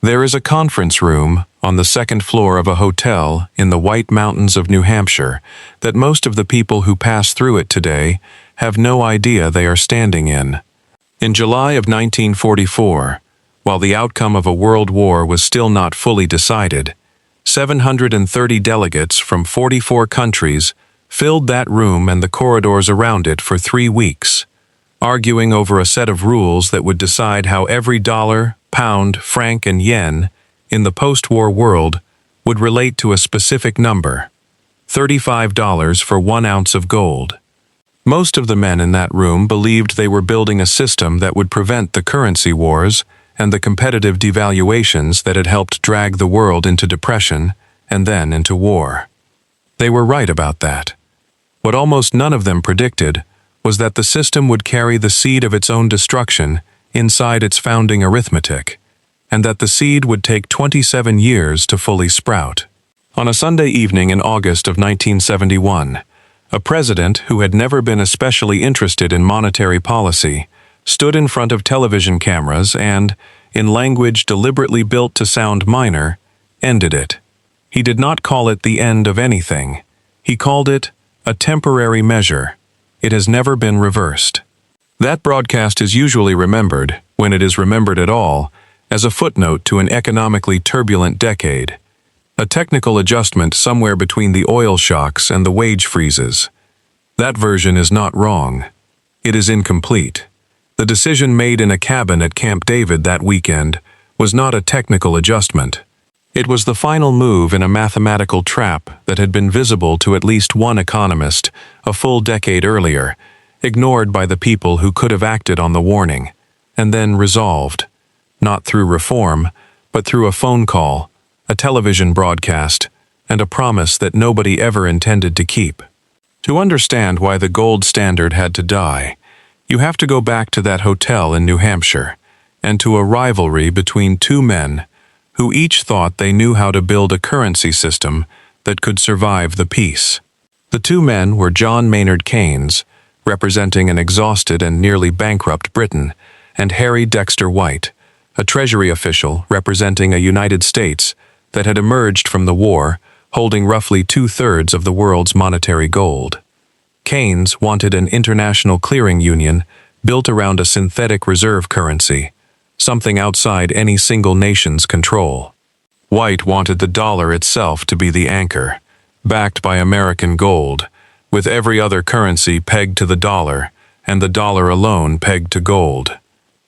There is a conference room on the second floor of a hotel in the White Mountains of New Hampshire that most of the people who pass through it today have no idea they are standing in. In July of 1944, while the outcome of a world war was still not fully decided, 730 delegates from 44 countries filled that room and the corridors around it for 3 weeks, arguing over a set of rules that would decide how every dollar, pound, franc, and yen in the post-war world would relate to a specific number, $35 for 1 ounce of gold. Most of the men in that room believed they were building a system that would prevent the currency wars and the competitive devaluations that had helped drag the world into depression and then into war. They were right about that. What almost none of them predicted was that the system would carry the seed of its own destruction inside its founding arithmetic, and that the seed would take 27 years to fully sprout. On a Sunday evening in August of 1971, a president who had never been especially interested in monetary policy stood in front of television cameras and, in language deliberately built to sound minor, ended it. He did not call it the end of anything. He called it a temporary measure. It has never been reversed. That broadcast is usually remembered, when it is remembered at all, as a footnote to an economically turbulent decade, a technical adjustment somewhere between the oil shocks and the wage freezes. That version is not wrong. It is incomplete. The decision made in a cabin at Camp David that weekend was not a technical adjustment. It was the final move in a mathematical trap that had been visible to at least one economist a full decade earlier, ignored by the people who could have acted on the warning, and then resolved, not through reform, but through a phone call, a television broadcast, and a promise that nobody ever intended to keep. To understand why the gold standard had to die, you have to go back to that hotel in New Hampshire, and to a rivalry between two men who each thought they knew how to build a currency system that could survive the peace. The two men were John Maynard Keynes, representing an exhausted and nearly bankrupt Britain, and Harry Dexter White, a Treasury official representing a United States that had emerged from the war holding roughly 2/3 of the world's monetary gold. Keynes wanted an international clearing union built around a synthetic reserve currency, something outside any single nation's control. White wanted the dollar itself to be the anchor, backed by American gold, with every other currency pegged to the dollar and the dollar alone pegged to gold.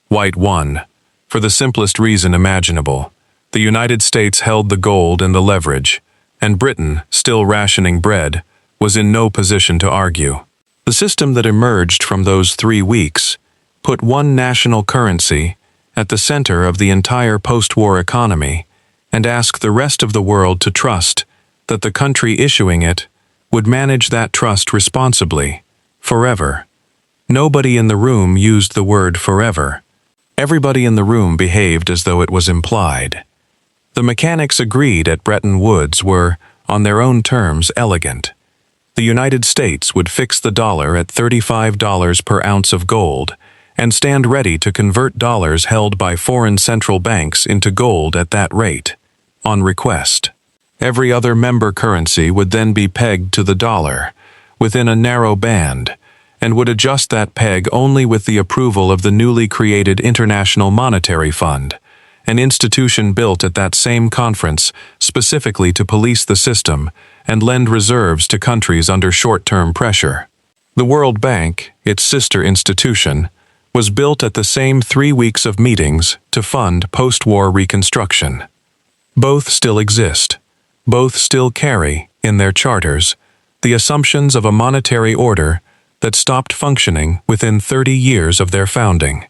White won, for the simplest reason imaginable. The United States held the gold and the leverage, and Britain, still rationing bread, was in no position to argue. The system that emerged from those 3 weeks put one national currency at the center of the entire post-war economy and asked the rest of the world to trust that the country issuing it would manage that trust responsibly, forever. Nobody in the room used the word forever. Everybody in the room behaved as though it was implied. The mechanics agreed at Bretton Woods were, on their own terms, elegant. The United States would fix the dollar at $35 per ounce of gold and stand ready to convert dollars held by foreign central banks into gold at that rate, on request. Every other member currency would then be pegged to the dollar, within a narrow band, and would adjust that peg only with the approval of the newly created International Monetary Fund, an institution built at that same conference specifically to police the system and lend reserves to countries under short-term pressure. The World Bank, its sister institution, was built at the same 3 weeks of meetings to fund post-war reconstruction. Both still exist. Both still carry, in their charters, the assumptions of a monetary order that stopped functioning within 30 years of their founding.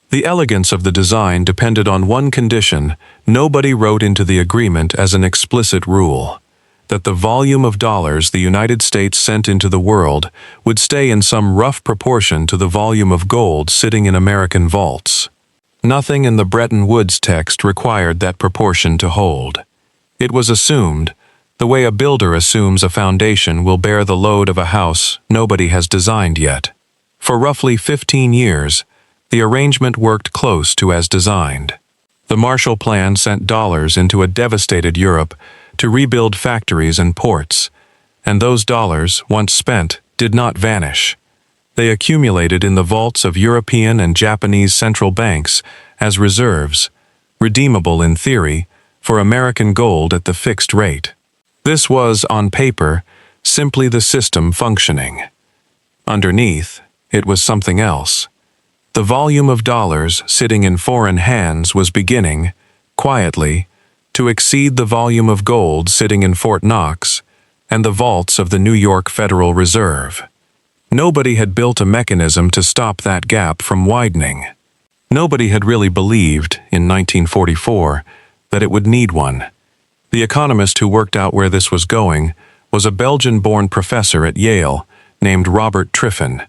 The elegance of the design depended on one condition nobody wrote into the agreement as an explicit rule: that the volume of dollars the United States sent into the world would stay in some rough proportion to the volume of gold sitting in American vaults. Nothing in the Bretton Woods text required that proportion to hold. It was assumed, the way a builder assumes a foundation will bear the load of a house nobody has designed yet. For roughly 15 years, the arrangement worked close to as designed. The Marshall Plan sent dollars into a devastated Europe to rebuild factories and ports, and those dollars, once spent, did not vanish. They accumulated in the vaults of European and Japanese central banks as reserves, redeemable in theory, for American gold at the fixed rate. This was, on paper, simply the system functioning. Underneath, it was something else. The volume of dollars sitting in foreign hands was beginning, quietly, to exceed the volume of gold sitting in Fort Knox and the vaults of the New York Federal Reserve. Nobody had built a mechanism to stop that gap from widening. Nobody had really believed, in 1944, that it would need one. The economist who worked out where this was going was a Belgian-born professor at Yale named Robert Triffin,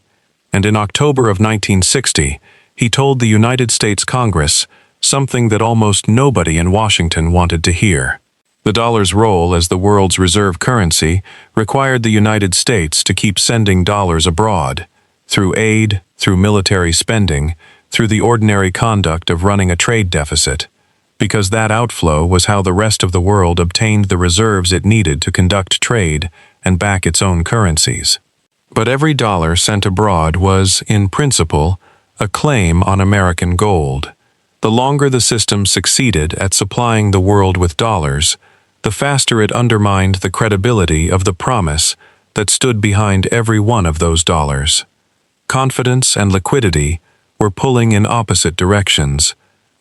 and in October of 1960, he told the United States Congress something that almost nobody in Washington wanted to hear. The dollar's role as the world's reserve currency required the United States to keep sending dollars abroad, through aid, through military spending, through the ordinary conduct of running a trade deficit, because that outflow was how the rest of the world obtained the reserves it needed to conduct trade and back its own currencies. But every dollar sent abroad was, in principle, a claim on American gold. The longer the system succeeded at supplying the world with dollars, the faster it undermined the credibility of the promise that stood behind every one of those dollars. Confidence and liquidity were pulling in opposite directions,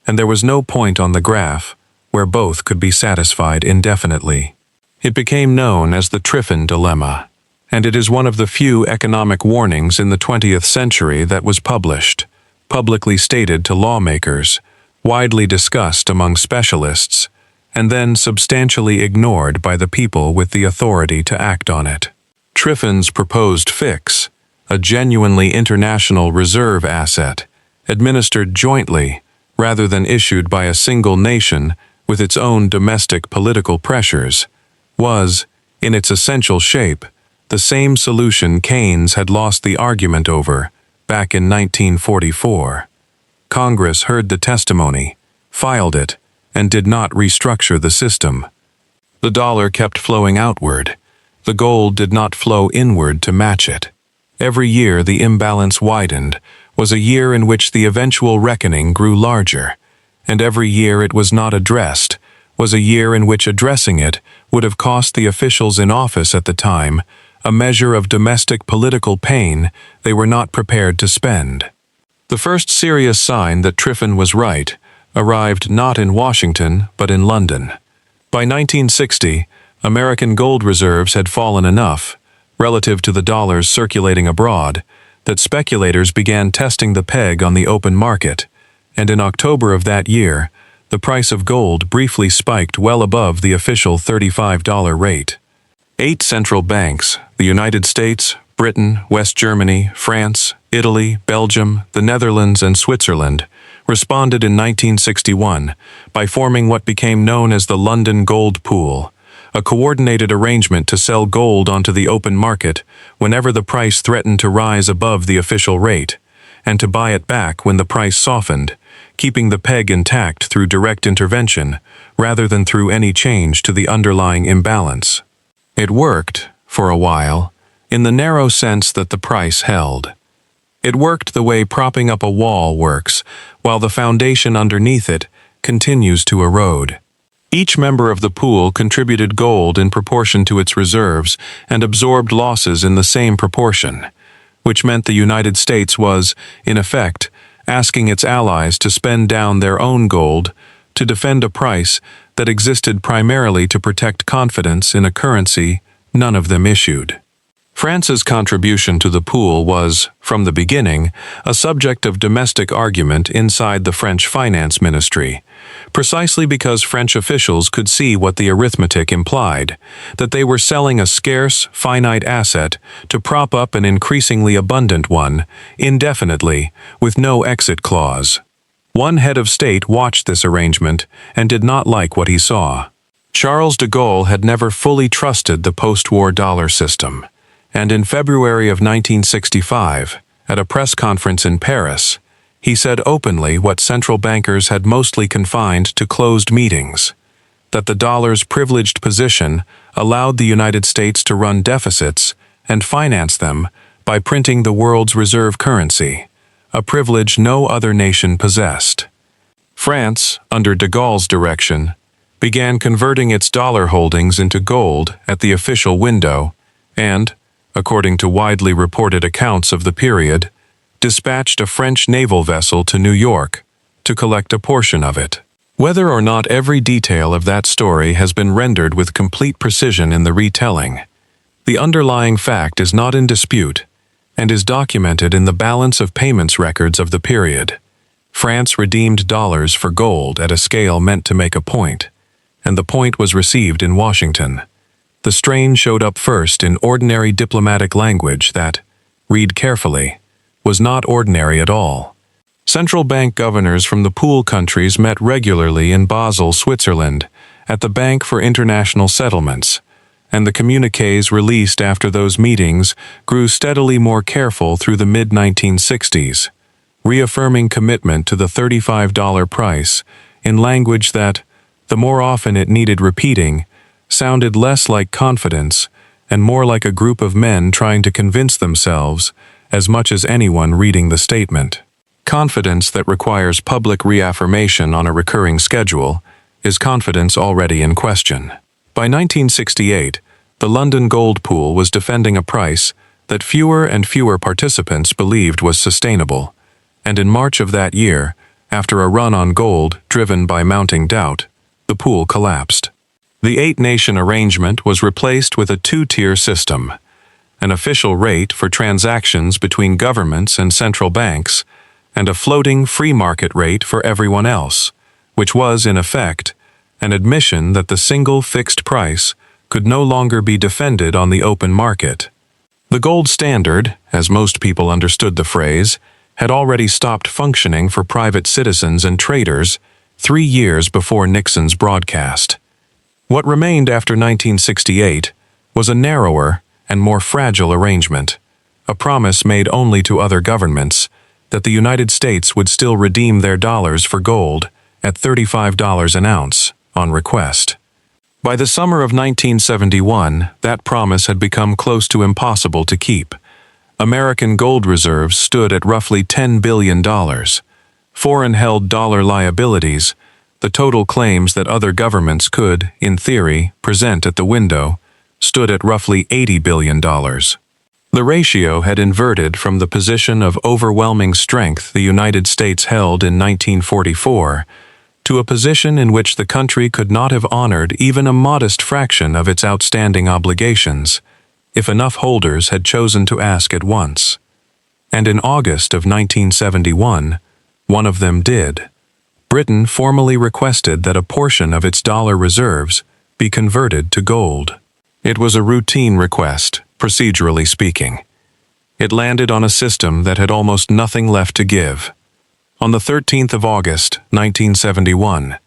and there was no point on the graph where both could be satisfied indefinitely. It became known as the Triffin Dilemma, and it is one of the few economic warnings in the 20th century that was published, publicly stated to lawmakers, widely discussed among specialists, and then substantially ignored by the people with the authority to act on it. Triffin's proposed fix, a genuinely international reserve asset, administered jointly rather than issued by a single nation with its own domestic political pressures, was, in its essential shape, the same solution Keynes had lost the argument over back in 1944. Congress heard the testimony, filed it, and did not restructure the system. The dollar kept flowing outward. The gold did not flow inward to match it. Every year the imbalance widened was a year in which the eventual reckoning grew larger, and every year it was not addressed was a year in which addressing it would have cost the officials in office at the time a measure of domestic political pain they were not prepared to spend. The first serious sign that Triffin was right arrived not in Washington but in London. By 1960, American gold reserves had fallen enough, relative to the dollars circulating abroad, that speculators began testing the peg on the open market, and in October of that year, the price of gold briefly spiked well above the official $35 rate. 8 central banks, the United States, Britain, West Germany, France, Italy, Belgium, the Netherlands, and Switzerland, responded in 1961 by forming what became known as the London Gold Pool, a coordinated arrangement to sell gold onto the open market whenever the price threatened to rise above the official rate, and to buy it back when the price softened, keeping the peg intact through direct intervention rather than through any change to the underlying imbalance. It worked, for a while, in the narrow sense that the price held. It worked the way propping up a wall works, while the foundation underneath it continues to erode. Each member of the pool contributed gold in proportion to its reserves and absorbed losses in the same proportion, which meant the United States was, in effect, asking its allies to spend down their own gold to defend a price that existed primarily to protect confidence in a currency none of them issued. France's contribution to the pool was, from the beginning, a subject of domestic argument inside the French finance ministry, precisely because French officials could see what the arithmetic implied, that they were selling a scarce, finite asset to prop up an increasingly abundant one, indefinitely, with no exit clause. One head of state watched this arrangement and did not like what he saw. Charles de Gaulle had never fully trusted the post-war dollar system, and in February of 1965, at a press conference in Paris, He said openly what central bankers had mostly confined to closed meetings, that the dollar's privileged position allowed the United States to run deficits and finance them by printing the world's reserve currency, a privilege no other nation possessed. France, under de Gaulle's direction, began converting its dollar holdings into gold at the official window and, according to widely reported accounts of the period, dispatched a French naval vessel to New York to collect a portion of it. Whether or not every detail of that story has been rendered with complete precision in the retelling, the underlying fact is not in dispute and is documented in the balance of payments records of the period. France redeemed dollars for gold at a scale meant to make a point, and the point was received in Washington. The strain showed up first in ordinary diplomatic language that, read carefully, was not ordinary at all. Central bank governors from the pool countries met regularly in Basel, Switzerland, at the Bank for International Settlements, and the communiques released after those meetings grew steadily more careful through the mid-1960s, reaffirming commitment to the $35 price in language that, the more often it needed repeating, sounded less like confidence and more like a group of men trying to convince themselves, as much as anyone reading the statement. Confidence that requires public reaffirmation on a recurring schedule is confidence already in question. By 1968, the London gold pool was defending a price that fewer and fewer participants believed was sustainable, and in March of that year, after a run on gold driven by mounting doubt, the pool collapsed. The 8-nation arrangement was replaced with a 2-tier system, an official rate for transactions between governments and central banks, and a floating free market rate for everyone else, which was, in effect, an admission that the single fixed price could no longer be defended on the open market. The gold standard, as most people understood the phrase, had already stopped functioning for private citizens and traders 3 years before Nixon's broadcast. What remained after 1968 was a narrower and more fragile arrangement, a promise made only to other governments that the United States would still redeem their dollars for gold at $35 an ounce on request. By the summer of 1971, that promise had become close to impossible to keep. American gold reserves stood at roughly $10 billion. Foreign-held dollar liabilities, the total claims that other governments could, in theory, present at the window, stood at roughly $80 billion. The ratio had inverted from the position of overwhelming strength the United States held in 1944 to a position in which the country could not have honored even a modest fraction of its outstanding obligations if enough holders had chosen to ask at once. And in August of 1971, one of them did. Britain formally requested that a portion of its dollar reserves be converted to gold. It was a routine request, procedurally speaking. It landed on a system that had almost nothing left to give. On the 13th of August, 1971,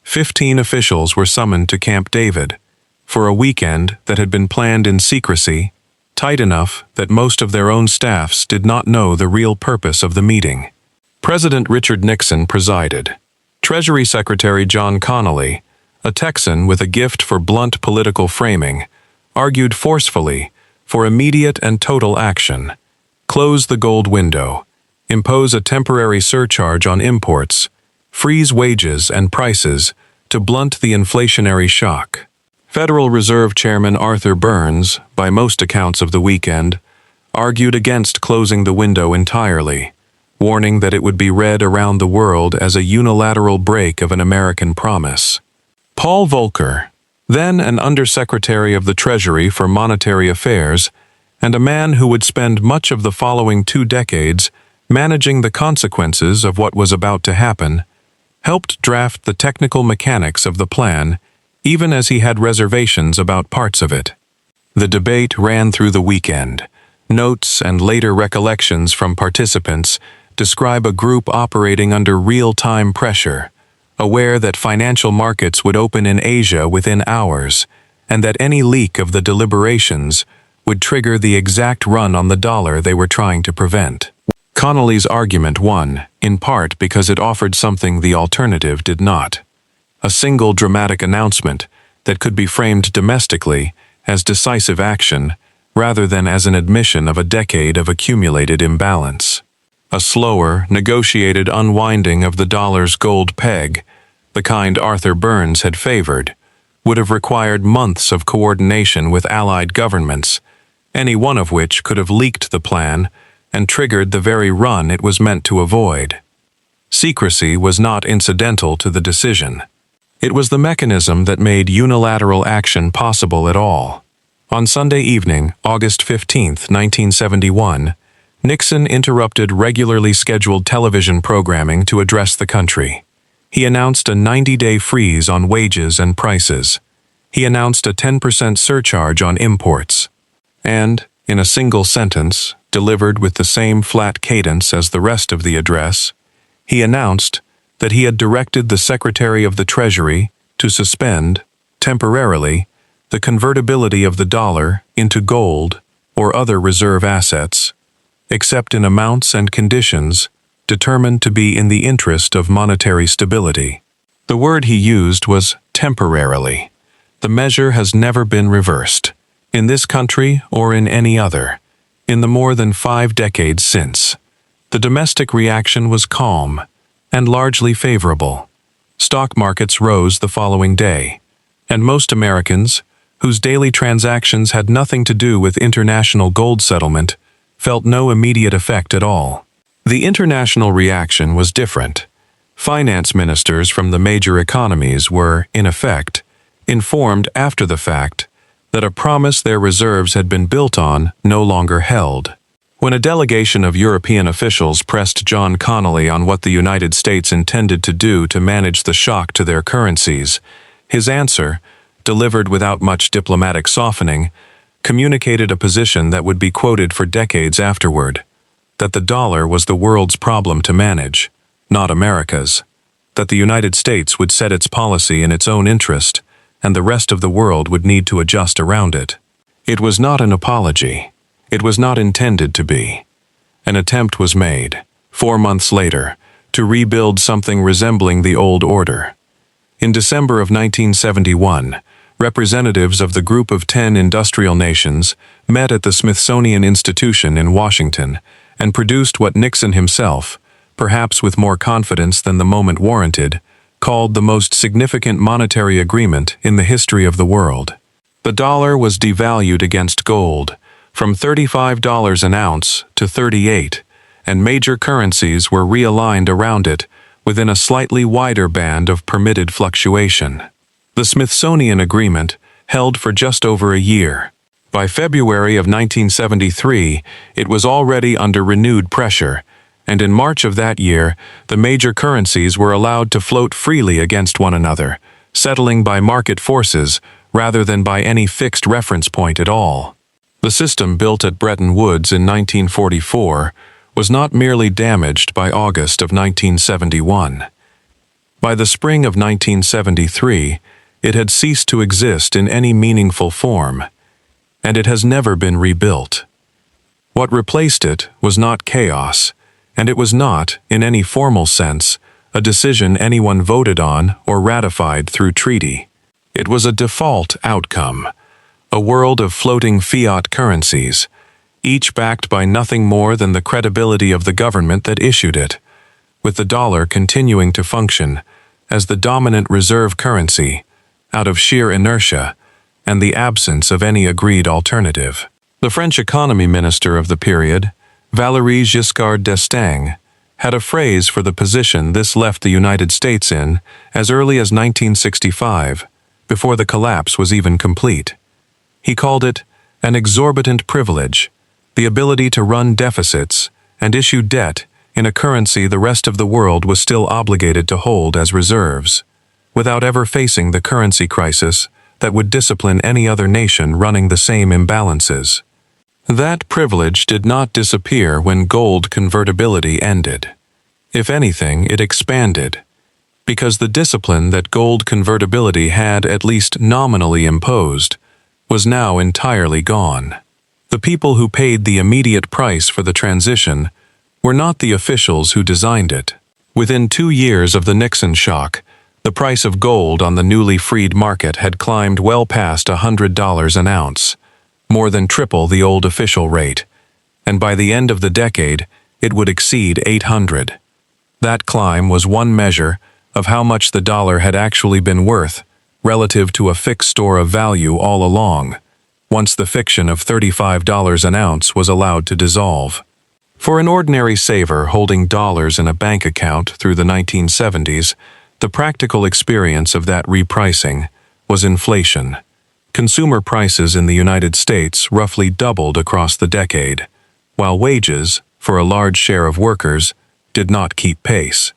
15 officials were summoned to Camp David for a weekend that had been planned in secrecy, tight enough that most of their own staffs did not know the real purpose of the meeting. President Richard Nixon presided. Treasury Secretary John Connally, a Texan with a gift for blunt political framing, argued forcefully for immediate and total action, close the gold window, impose a temporary surcharge on imports, freeze wages and prices to blunt the inflationary shock. Federal Reserve Chairman Arthur Burns, by most accounts of the weekend, argued against closing the window entirely, warning that it would be read around the world as a unilateral break of an American promise. Paul Volcker, then an Undersecretary of the Treasury for Monetary Affairs, and a man who would spend much of the following 2 decades managing the consequences of what was about to happen, helped draft the technical mechanics of the plan, even as he had reservations about parts of it. The debate ran through the weekend. Notes and later recollections from participants describe a group operating under real-time pressure, aware that financial markets would open in Asia within hours, and that any leak of the deliberations would trigger the exact run on the dollar they were trying to prevent. Connally's argument won, in part because it offered something the alternative did not: a single dramatic announcement that could be framed domestically as decisive action rather than as an admission of a decade of accumulated imbalance. A slower, negotiated unwinding of the dollar's gold peg, the kind Arthur Burns had favored, would have required months of coordination with allied governments, any one of which could have leaked the plan and triggered the very run it was meant to avoid. Secrecy was not incidental to the decision. It was the mechanism that made unilateral action possible at all. On Sunday evening, August 15, 1971, Nixon interrupted regularly scheduled television programming to address the country. He announced a 90-day freeze on wages and prices. He announced a 10% surcharge on imports. And, in a single sentence, delivered with the same flat cadence as the rest of the address, he announced that he had directed the Secretary of the Treasury to suspend, temporarily, the convertibility of the dollar into gold or other reserve assets, except in amounts and conditions determined to be in the interest of monetary stability. The word he used was temporarily. The measure has never been reversed, in this country or in any other, in the more than 5 decades since. The domestic reaction was calm and largely favorable. Stock markets rose the following day, and most Americans, whose daily transactions had nothing to do with international gold settlement, felt no immediate effect at all. The international reaction was different. Finance ministers from the major economies were, in effect, informed after the fact that a promise their reserves had been built on no longer held. When a delegation of European officials pressed John Connally on what the United States intended to do to manage the shock to their currencies, his answer, delivered without much diplomatic softening, communicated a position that would be quoted for decades afterward: that the dollar was the world's problem to manage, not America's; that the United States would set its policy in its own interest, and the rest of the world would need to adjust around it. It was not an apology. It was not intended to be. An attempt was made, 4 months later, to rebuild something resembling the old order. In December of 1971, representatives of the Group of 10 industrial nations met at the Smithsonian Institution in Washington and produced what Nixon himself, perhaps with more confidence than the moment warranted, called the most significant monetary agreement in the history of the world. The dollar was devalued against gold, from $35 an ounce to $38, and major currencies were realigned around it within a slightly wider band of permitted fluctuation. The Smithsonian Agreement held for just over a year. By February of 1973, it was already under renewed pressure, and in March of that year, the major currencies were allowed to float freely against one another, settling by market forces rather than by any fixed reference point at all. The system built at Bretton Woods in 1944 was not merely damaged by August of 1971. By the spring of 1973, it had ceased to exist in any meaningful form, and it has never been rebuilt. What replaced it was not chaos, and it was not, in any formal sense, a decision anyone voted on or ratified through treaty. It was a default outcome, a world of floating fiat currencies, each backed by nothing more than the credibility of the government that issued it, with the dollar continuing to function as the dominant reserve currency, out of sheer inertia and the absence of any agreed alternative. The French economy minister of the period, Valéry Giscard d'Estaing, had a phrase for the position this left the United States in as early as 1965, before the collapse was even complete. He called it an exorbitant privilege, the ability to run deficits and issue debt in a currency the rest of the world was still obligated to hold as reserves, without ever facing the currency crisis that would discipline any other nation running the same imbalances. That privilege did not disappear when gold convertibility ended. If anything, it expanded, because the discipline that gold convertibility had at least nominally imposed was now entirely gone. The people who paid the immediate price for the transition were not the officials who designed it. Within 2 years of the Nixon shock, the price of gold on the newly freed market had climbed well past $100 an ounce, more than triple the old official rate, and by the end of the decade, it would exceed 800. That climb was one measure of how much the dollar had actually been worth relative to a fixed store of value all along, once the fiction of $35 an ounce was allowed to dissolve. For an ordinary saver holding dollars in a bank account through the 1970s, the practical experience of that repricing was inflation. Consumer prices in the United States roughly doubled across the decade, while wages, for a large share of workers, did not keep pace.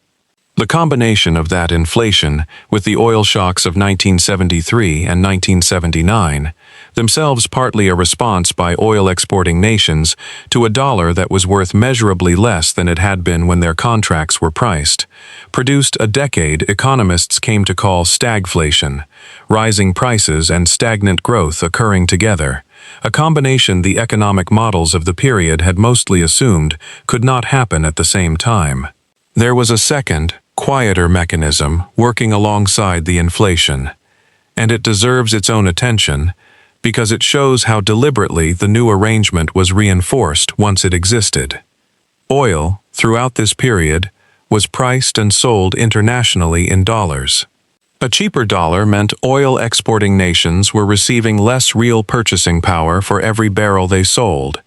The combination of that inflation with the oil shocks of 1973 and 1979, themselves partly a response by oil-exporting nations to a dollar that was worth measurably less than it had been when their contracts were priced, produced a decade economists came to call stagflation, rising prices and stagnant growth occurring together, a combination the economic models of the period had mostly assumed could not happen at the same time. There was a second, quieter mechanism working alongside the inflation, and it deserves its own attention because it shows how deliberately the new arrangement was reinforced once it existed. Oil, throughout this period, was priced and sold internationally in dollars. A cheaper dollar meant oil-exporting nations were receiving less real purchasing power for every barrel they sold,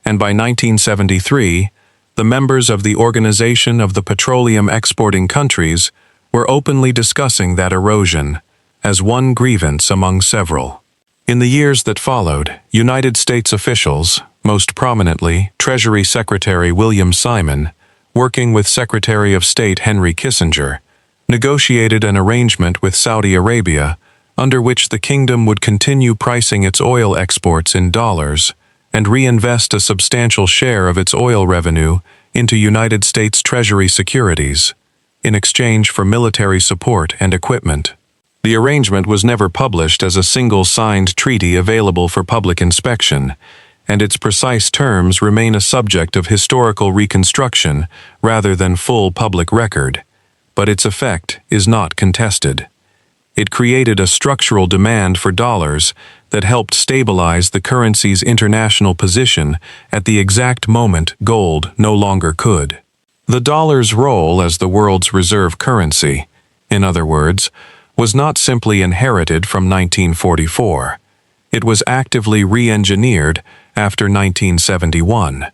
and by 1973, the members of the Organization of the Petroleum Exporting Countries were openly discussing that erosion as one grievance among several. In the years that followed, United States officials, most prominently Treasury Secretary William Simon, working with Secretary of State Henry Kissinger, negotiated an arrangement with Saudi Arabia under which the kingdom would continue pricing its oil exports in dollars and reinvest a substantial share of its oil revenue into United States Treasury securities, in exchange for military support and equipment. The arrangement was never published as a single signed treaty available for public inspection, and its precise terms remain a subject of historical reconstruction rather than full public record, but its effect is not contested. It created a structural demand for dollars that helped stabilize the currency's international position at the exact moment gold no longer could. The dollar's role as the world's reserve currency, in other words, was not simply inherited from 1944. It was actively re-engineered after 1971,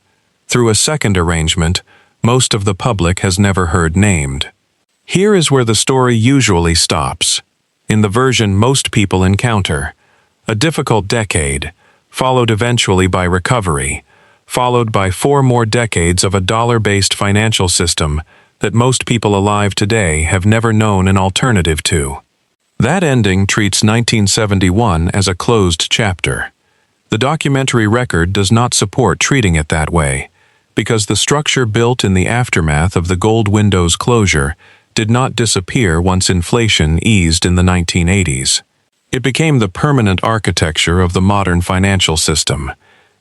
through a second arrangement most of the public has never heard named. Here is where the story usually stops, in the version most people encounter. A difficult decade, followed eventually by recovery, followed by 4 more decades of a dollar-based financial system that most people alive today have never known an alternative to. That ending treats 1971 as a closed chapter. The documentary record does not support treating it that way, because the structure built in the aftermath of the gold window's closure did not disappear once inflation eased in the 1980s. It became the permanent architecture of the modern financial system,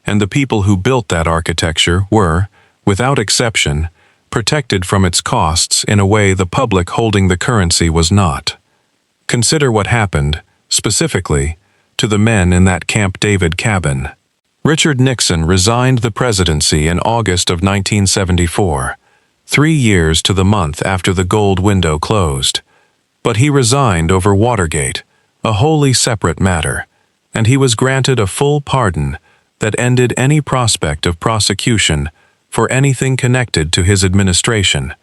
and the people who built that architecture were, without exception, protected from its costs in a way the public holding the currency was not. Consider what happened, specifically, to the men in that Camp David cabin. Richard Nixon resigned the presidency in August of 1974, 3 years to the month after the gold window closed. But he resigned over Watergate, a wholly separate matter, and he was granted a full pardon that ended any prospect of prosecution for anything connected to his administration,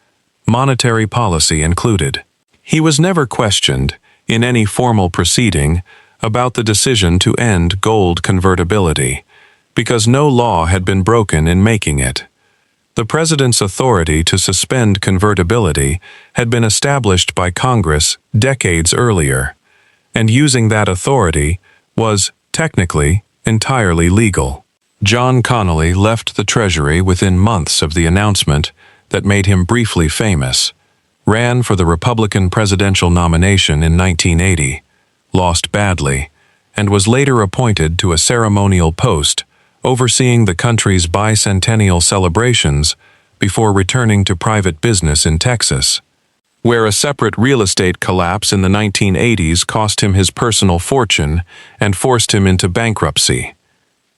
monetary policy included. He was never questioned, in any formal proceeding, about the decision to end gold convertibility, because no law had been broken in making it. The president's authority to suspend convertibility had been established by Congress decades earlier, and using that authority was, technically, entirely legal. John Connally left the Treasury within months of the announcement that made him briefly famous, ran for the Republican presidential nomination in 1980, lost badly, and was later appointed to a ceremonial post overseeing the country's bicentennial celebrations before returning to private business in Texas, where a separate real estate collapse in the 1980s cost him his personal fortune and forced him into bankruptcy.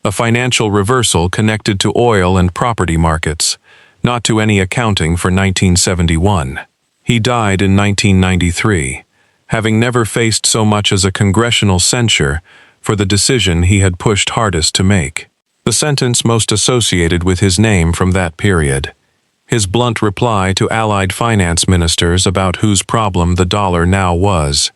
A financial reversal connected to oil and property markets, not to any accounting for 1971. He died in 1993, having never faced so much as a congressional censure for the decision he had pushed hardest to make. The sentence most associated with his name from that period, his blunt reply to Allied finance ministers about whose problem the dollar now was,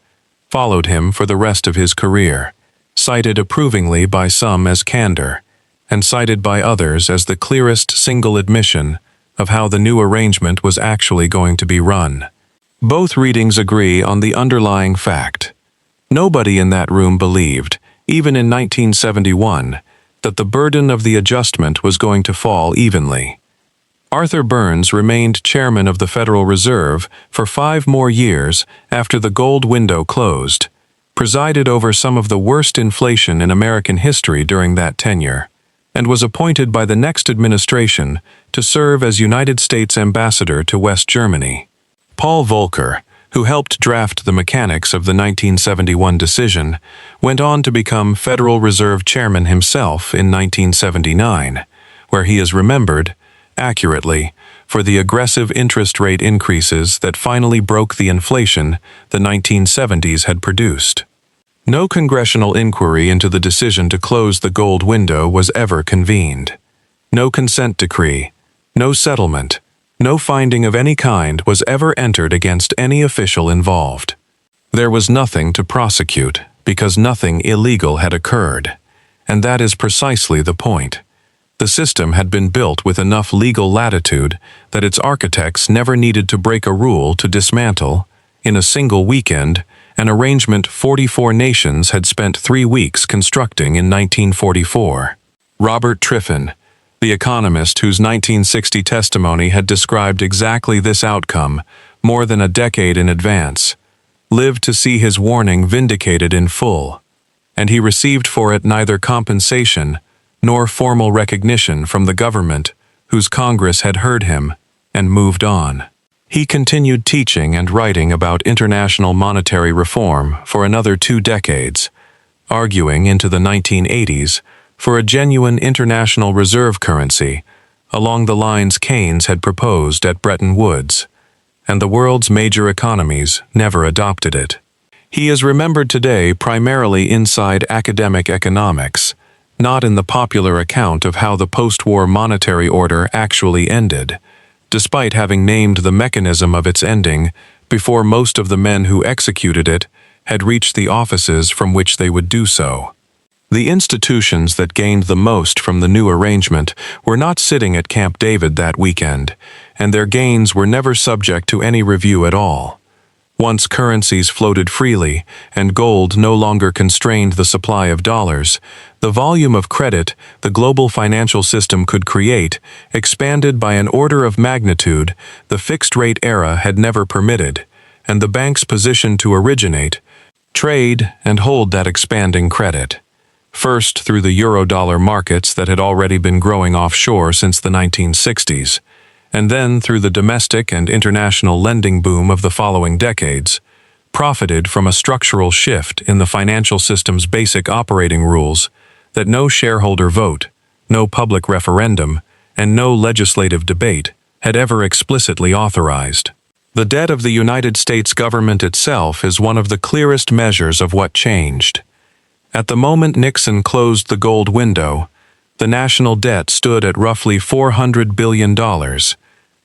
followed him for the rest of his career, cited approvingly by some as candor, and cited by others as the clearest single admission of how the new arrangement was actually going to be run. Both readings agree on the underlying fact. Nobody in that room believed, even in 1971, that the burden of the adjustment was going to fall evenly. Arthur Burns remained chairman of the Federal Reserve for 5 more years after the gold window closed, presided over some of the worst inflation in American history during that tenure, and was appointed by the next administration to serve as United States ambassador to West Germany. Paul Volcker, who helped draft the mechanics of the 1971 decision, went on to become Federal Reserve Chairman himself in 1979, where he is remembered, accurately, for the aggressive interest rate increases that finally broke the inflation the 1970s had produced. No congressional inquiry into the decision to close the gold window was ever convened. No consent decree, no settlement, no finding of any kind was ever entered against any official involved. There was nothing to prosecute because nothing illegal had occurred, and that is precisely the point. The system had been built with enough legal latitude that its architects never needed to break a rule to dismantle, in a single weekend, an arrangement 44 nations had spent 3 weeks constructing in 1944. Robert Triffin, the economist whose 1960 testimony had described exactly this outcome more than a decade in advance, lived to see his warning vindicated in full, and he received for it neither compensation nor formal recognition from the government whose Congress had heard him and moved on. He continued teaching and writing about international monetary reform for another 2 decades, arguing into the 1980s for a genuine international reserve currency along the lines Keynes had proposed at Bretton Woods, and the world's major economies never adopted it. He is remembered today primarily inside academic economics, not in the popular account of how the post-war monetary order actually ended, despite having named the mechanism of its ending before most of the men who executed it had reached the offices from which they would do so. The institutions that gained the most from the new arrangement were not sitting at Camp David that weekend, and their gains were never subject to any review at all. Once currencies floated freely and gold no longer constrained the supply of dollars, the volume of credit the global financial system could create expanded by an order of magnitude the fixed-rate era had never permitted, and the bank's position to originate, trade, and hold that expanding credit. First through the euro-dollar markets that had already been growing offshore since the 1960s, and then through the domestic and international lending boom of the following decades, profited from a structural shift in the financial system's basic operating rules that no shareholder vote, no public referendum, and no legislative debate had ever explicitly authorized. The debt of the United States government itself is one of the clearest measures of what changed. At the moment Nixon closed the gold window, the national debt stood at roughly $400 billion,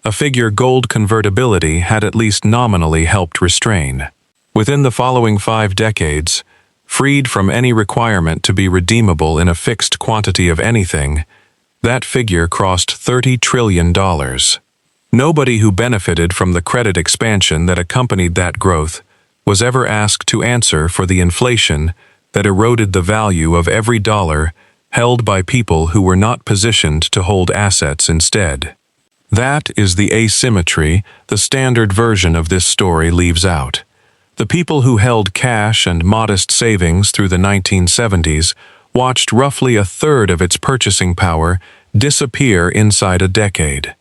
a figure gold convertibility had at least nominally helped restrain. Within the following 5 decades, freed from any requirement to be redeemable in a fixed quantity of anything, that figure crossed $30 trillion. Nobody who benefited from the credit expansion that accompanied that growth was ever asked to answer for the inflation that eroded the value of every dollar held by people who were not positioned to hold assets instead. That is the asymmetry the standard version of this story leaves out. The people who held cash and modest savings through the 1970s watched roughly a third of its purchasing power disappear inside a decade.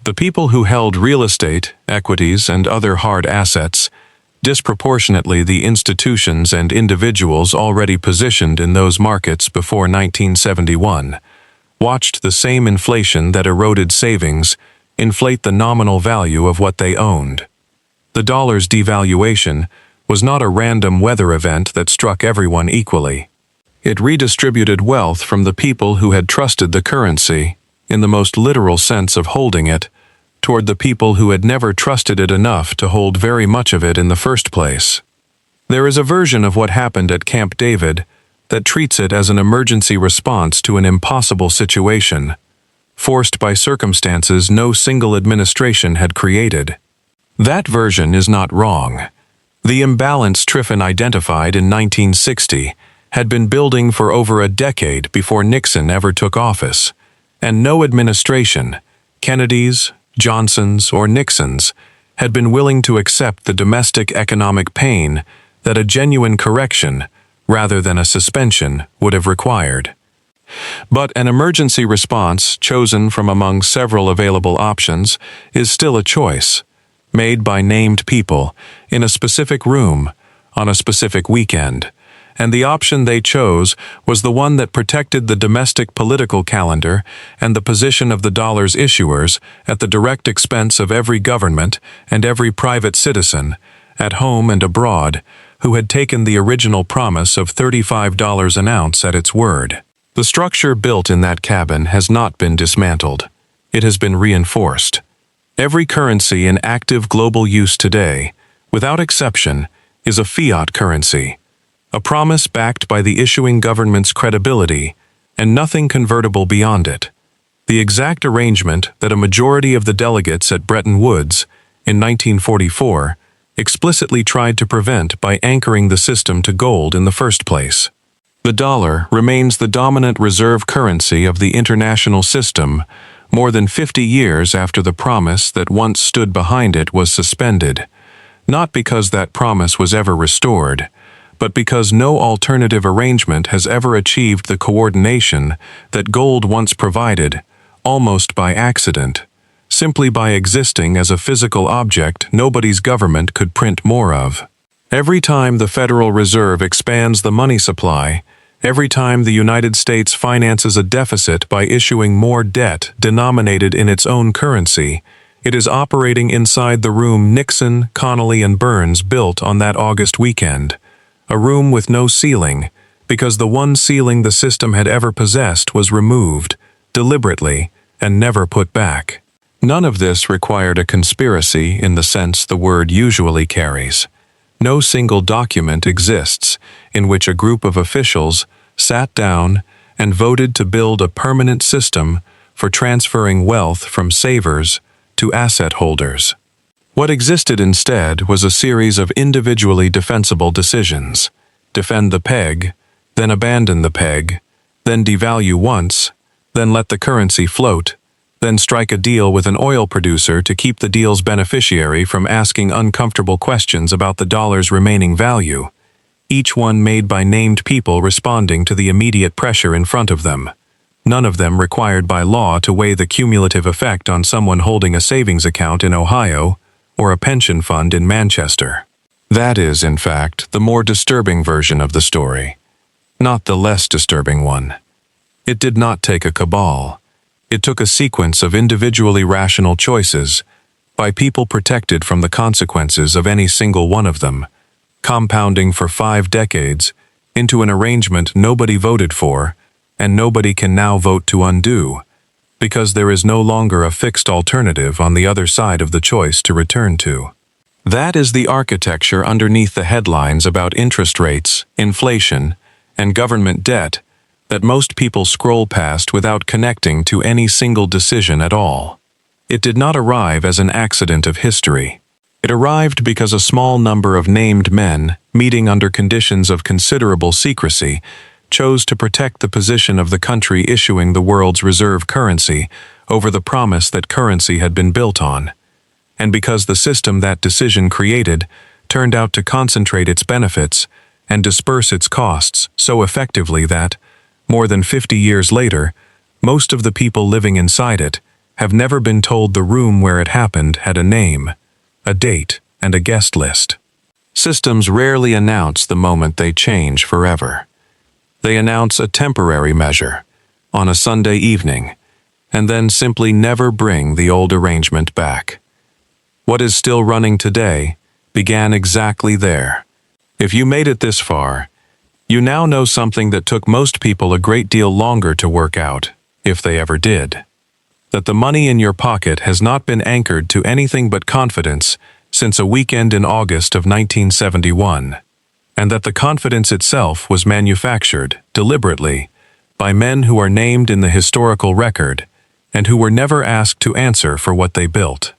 The people who held real estate, equities, and other hard assets, disproportionately the institutions and individuals already positioned in those markets before 1971, watched the same inflation that eroded savings inflate the nominal value of what they owned. The dollar's devaluation was not a random weather event that struck everyone equally. It redistributed wealth from the people who had trusted the currency, in the most literal sense of holding it, toward the people who had never trusted it enough to hold very much of it in the first place. There is a version of what happened at Camp David that treats it as an emergency response to an impossible situation, forced by circumstances no single administration had created. That version is not wrong. The imbalance Triffin identified in 1960 had been building for over a decade before Nixon ever took office, and no administration, Kennedy's, Johnson's, or Nixon's, had been willing to accept the domestic economic pain that a genuine correction, rather than a suspension, would have required. But an emergency response chosen from among several available options is still a choice, made by named people in a specific room on a specific weekend, and the option they chose was the one that protected the domestic political calendar and the position of the dollar's issuers at the direct expense of every government and every private citizen, at home and abroad, who had taken the original promise of $35 an ounce at its word. The structure built in that cabin has not been dismantled. It has been reinforced. Every currency in active global use today, without exception, is a fiat currency, a promise backed by the issuing government's credibility, and nothing convertible beyond it. The exact arrangement that a majority of the delegates at Bretton Woods, in 1944, explicitly tried to prevent by anchoring the system to gold in the first place. The dollar remains the dominant reserve currency of the international system more than 50 years after the promise that once stood behind it was suspended, not because that promise was ever restored, but because no alternative arrangement has ever achieved the coordination that gold once provided, almost by accident, simply by existing as a physical object nobody's government could print more of. Every time the Federal Reserve expands the money supply, every time the United States finances a deficit by issuing more debt denominated in its own currency, it is operating inside the room Nixon, Connally, and Burns built on that August weekend, a room with no ceiling, because the one ceiling the system had ever possessed was removed, deliberately, and never put back. None of this required a conspiracy in the sense the word usually carries. No single document exists in which a group of officials sat down and voted to build a permanent system for transferring wealth from savers to asset holders. What existed instead was a series of individually defensible decisions: defend the peg, then abandon the peg, then devalue once, then let the currency float, then strike a deal with an oil producer to keep the deal's beneficiary from asking uncomfortable questions about the dollar's remaining value, each one made by named people responding to the immediate pressure in front of them, none of them required by law to weigh the cumulative effect on someone holding a savings account in Ohio or a pension fund in Manchester. That is, in fact, the more disturbing version of the story, not the less disturbing one. It did not take a cabal. It took a sequence of individually rational choices by people protected from the consequences of any single one of them, compounding for 5 decades into an arrangement nobody voted for and nobody can now vote to undo, because there is no longer a fixed alternative on the other side of the choice to return to. That is the architecture underneath the headlines about interest rates, inflation, and government debt that most people scroll past without connecting to any single decision at all. It did not arrive as an accident of history. It arrived because a small number of named men, meeting under conditions of considerable secrecy, chose to protect the position of the country issuing the world's reserve currency over the promise that currency had been built on, and because the system that decision created turned out to concentrate its benefits and disperse its costs so effectively that, more than 50 years later, most of the people living inside it have never been told the room where it happened had a name, a date, and a guest list. Systems rarely announce the moment they change forever. They announce a temporary measure, on a Sunday evening, and then simply never bring the old arrangement back. What is still running today began exactly there. If you made it this far, you now know something that took most people a great deal longer to work out, if they ever did. That the money in your pocket has not been anchored to anything but confidence since a weekend in August of 1971, and that the confidence itself was manufactured, deliberately, by men who are named in the historical record and who were never asked to answer for what they built.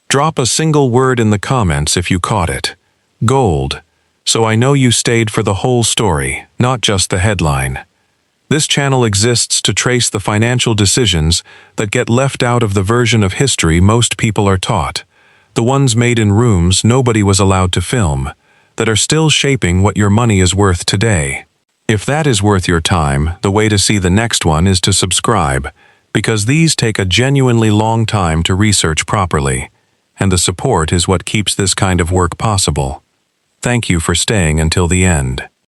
Drop a single word in the comments if you caught it. Gold, so I know you stayed for the whole story, not just the headline. This channel exists to trace the financial decisions that get left out of the version of history most people are taught, the ones made in rooms nobody was allowed to film, that are still shaping what your money is worth today. If that is worth your time, the way to see the next one is to subscribe, because these take a genuinely long time to research properly, and the support is what keeps this kind of work possible. Thank you for staying until the end.